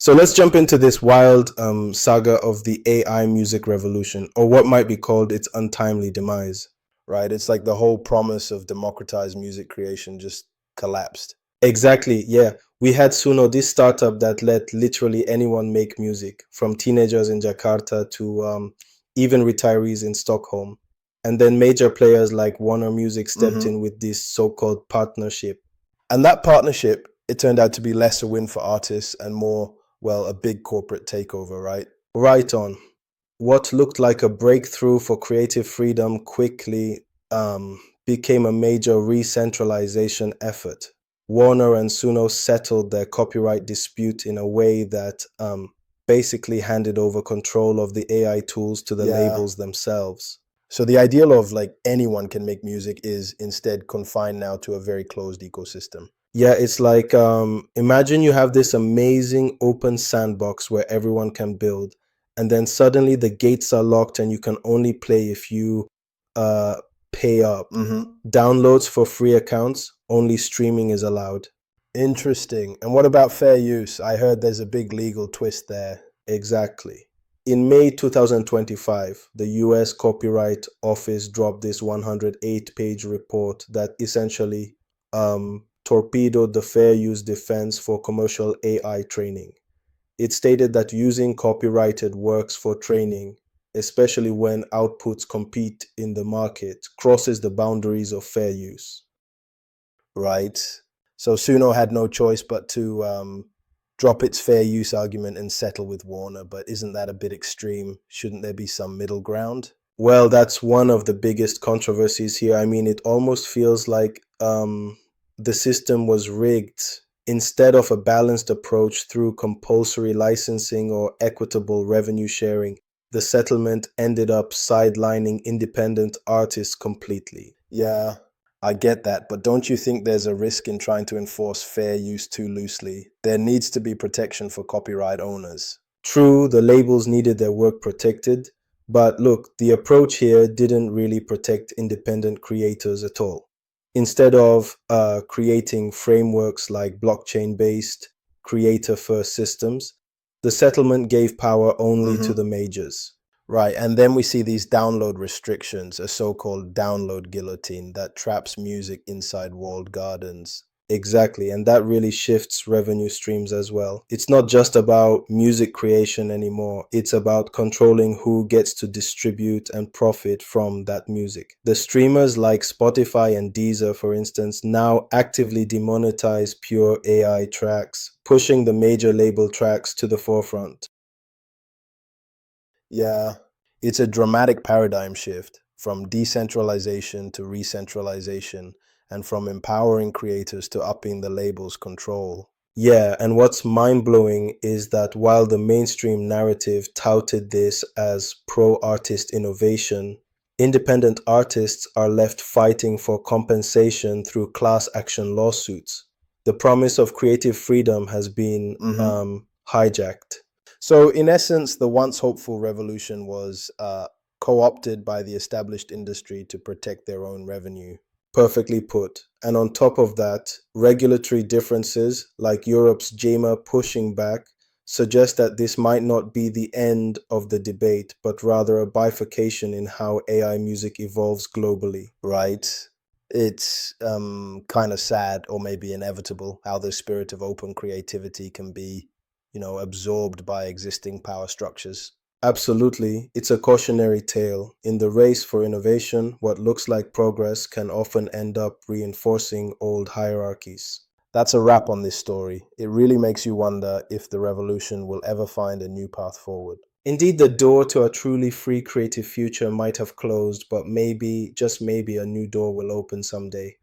So let's jump into this wild saga of the AI music revolution, or what might be called its untimely demise. Right? It's like the whole promise of democratized music creation just collapsed. Exactly, yeah. We had Suno, this startup that let literally anyone make music, from teenagers in Jakarta to even retirees in Stockholm. And then major players like Warner Music stepped Hmm. in with this so-called partnership. And that partnership, it turned out to be less a win for artists and more, well, a big corporate takeover, right? Right on. What looked like a breakthrough for creative freedom quickly became a major re-centralization effort. Warner and Suno settled their copyright dispute in a way that basically handed over control of the AI tools to the Yeah. labels themselves. So the ideal of like anyone can make music is instead confined now to a very closed ecosystem. Yeah, it's like imagine you have this amazing open sandbox where everyone can build, and then suddenly the gates are locked and you can only play if you uh, pay up. Hmm. Downloads for free accounts, only streaming is allowed. Interesting. And what about fair use? I heard there's a big legal twist there. Exactly. In May 2025, the US Copyright Office dropped this 108-page report that essentially torpedoed the fair use defense for commercial AI training. It stated that using copyrighted works for training, especially when outputs compete in the market, crosses the boundaries of fair use. Right. So Suno had no choice but to drop its fair use argument and settle with Warner. But isn't that a bit extreme? Shouldn't there be some middle ground? Well, that's one of the biggest controversies here. I mean, it almost feels like the system was rigged. Instead of a balanced approach through compulsory licensing or equitable revenue sharing, the settlement ended up sidelining independent artists completely. Yeah, I get that. But don't you think there's a risk in trying to enforce fair use too loosely? There needs to be protection for copyright owners. True, the labels needed their work protected, but look, the approach here didn't really protect independent creators at all. Instead of creating frameworks like blockchain based creator first systems, the settlement gave power only to Hmm. the majors. Right, and then we see these download restrictions, a so-called download guillotine that traps music inside walled gardens. Exactly, and that really shifts revenue streams as well. It's not just about music creation anymore, it's about controlling who gets to distribute and profit from that music. The streamers like Spotify and Deezer, for instance, now actively demonetize pure AI tracks, pushing the major label tracks to the forefront. Yeah, it's a dramatic paradigm shift from decentralization to re-centralization and from empowering creators to upping the label's control. Yeah, and what's mind blowing is that while the mainstream narrative touted this as pro artist innovation, independent artists are left fighting for compensation through class action lawsuits. The promise of creative freedom has been Hmm. hijacked. So, in essence, the once hopeful revolution was co opted by the established industry to protect their own revenue. Perfectly put. And on top of that, regulatory differences like Europe's JAMA pushing back suggest that this might not be the end of the debate, but rather a bifurcation in how AI music evolves globally. Right? It's kind of sad or maybe inevitable how the spirit of open creativity can be, absorbed by existing power structures. Absolutely, it's a cautionary tale. In the race for innovation, what looks like progress can often end up reinforcing old hierarchies. That's a wrap on this story. It really makes you wonder if the revolution will ever find a new path forward. Indeed, the door to a truly free creative future might have closed, but maybe, just maybe, a new door will open someday.